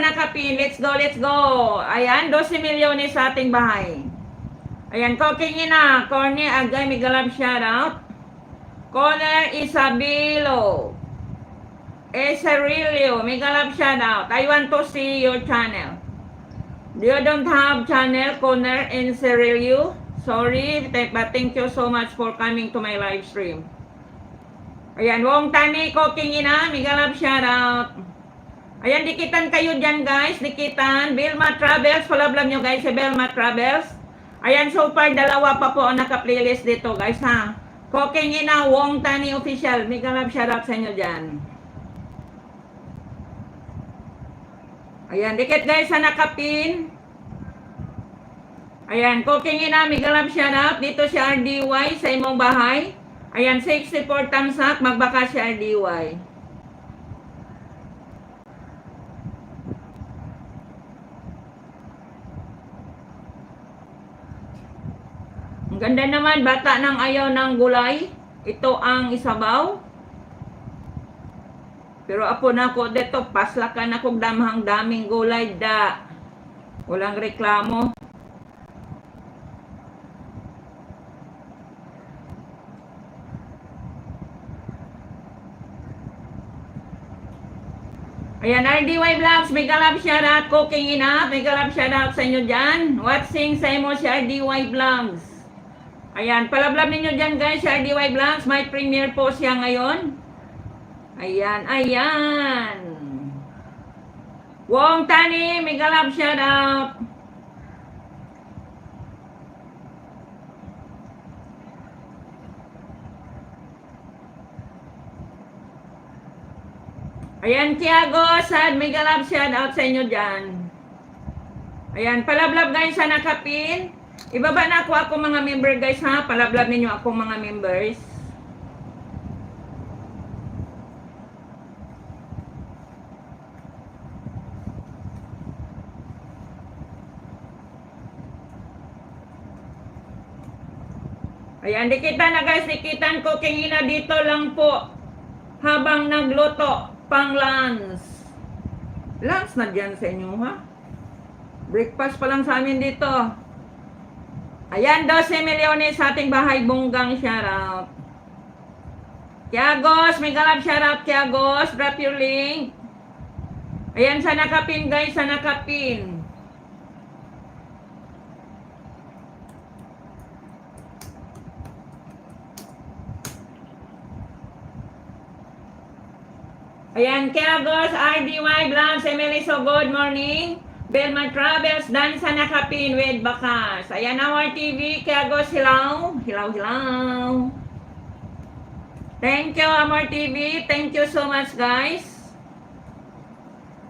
nakapin. Let's go, let's go. Ayan, 12 milyones sa ating bahay. Ayan, Cooking Ina. Corny Agay, Migalab shoutout. Conner Isabelo. Eserilio, Migalab shoutout. I want to see your channel. You don't have channel, Conner and Cerilio? Sorry, but thank you so much for coming to my live stream. Ayan, Wong Tani, Cooking Ina, Migalab shoutout. Ayan, dikitan kayo dyan guys, dikitan. Belma Travels, palablab nyo guys si Belma Travels. Ayan, so far, dalawa pa po ang naka-playlist dito guys ha. Cooking Ina, Wong Tani Official, Migalab shoutout sa inyo dyan. Ayan, dikit guys sa nakapin. Ayan, Cooking Ina, Migalab shoutout. Dito si RDY sa imong bahay. Ayan, 64 tamsak, magbaka si RDY. Ang ganda naman, bata ng ayaw ng gulay. Ito ang isabaw. Pero apo na ko dito, paslakan akong damhang daming gulay da. Walang reklamo. Ayan, RDY Vlogs, Migalab shoutout, Cooking Ina, Migalab shoutout sa inyo dyan. Watching sa imo si RDY Vlogs. Ayan, palablab ninyo dyan guys, si RDY Vlogs, may premiere po siya ngayon. Ayan, ayan. Wong Tani, Migalab shoutout. Ayan, Tiago, Sad, Migalab shoutout sa inyo dyan. Ayan, palablab guys sa nakapin. Ibaba na ako mga member guys ha. Palablab ninyo ako mga members. Ayan, dikitan na guys, dikitan. Cooking Ina dito lang po. Habang nagluto, pang lunch. Lunch na dyan sa inyo ha. Breakfast pa lang sa amin dito. Ayan, 12 milyones sa ating bahay, Bunggang shoutout. Kiagos, Migalab shoutout, Kiagos, drop your link. Ayan, sa nakapin guys, sa nakapin. Ayan, Kiagos, RDY Vlogs, Emily, so good morning. Belma Travels, dan sa nakapin with Bakas. Ayan, our TV, Kiagos, hilaw. Hilaw, hilaw. Thank you, Amor TV. Thank you so much, guys.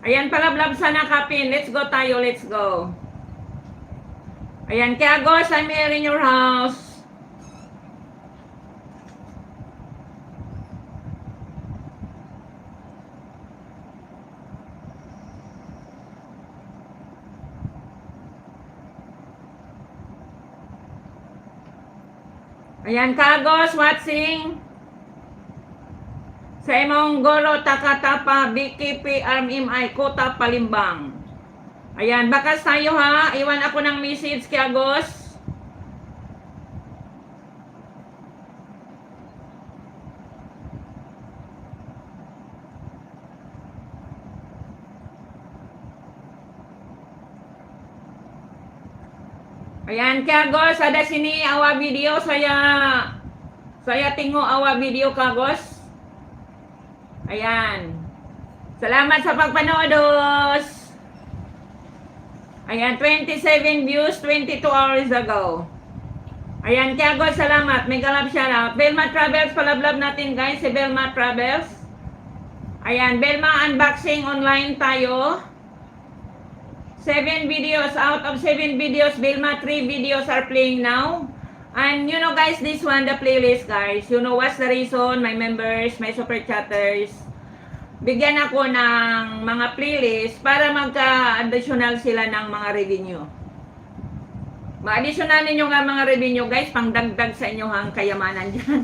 Ayan, palablab sa nakapin. Let's go tayo, let's go. Ayan, Kiagos, I'm here in your house. Ayan, Kagos, watching. Sa imong Goro, Takatapa, BKP, RMI, Kota, Palimbang. Ayan, bakas tayo ha. Iwan ako ng message, Kagos. Ayan, Kagos, ada sini awa video saya tingo awa video Kagos. Ayan. Salamat sa pagpanood. Ayan, 27 views 22 hours ago. Ayan, Kagos, salamat. Migalab shoutout. Belma Travels, palablab natin guys, si Belma Travels. Ayan, Belma unboxing online tayo. 7 videos, out of 7 videos, Belma, 3 videos are playing now. And you know guys, this one, the playlist guys, you know what's the reason, my members, my super chatters, bigyan ako ng mga playlist para magka-additional sila ng mga revenue. Ma-additional ninyo nga mga revenue guys, pang dagdag sa inyong kayamanan dyan.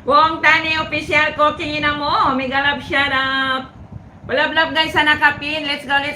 Wong Tani Official, Cooking Ina mo, Migalab shoutout. Palablab guys sa nakapin, let's go, let's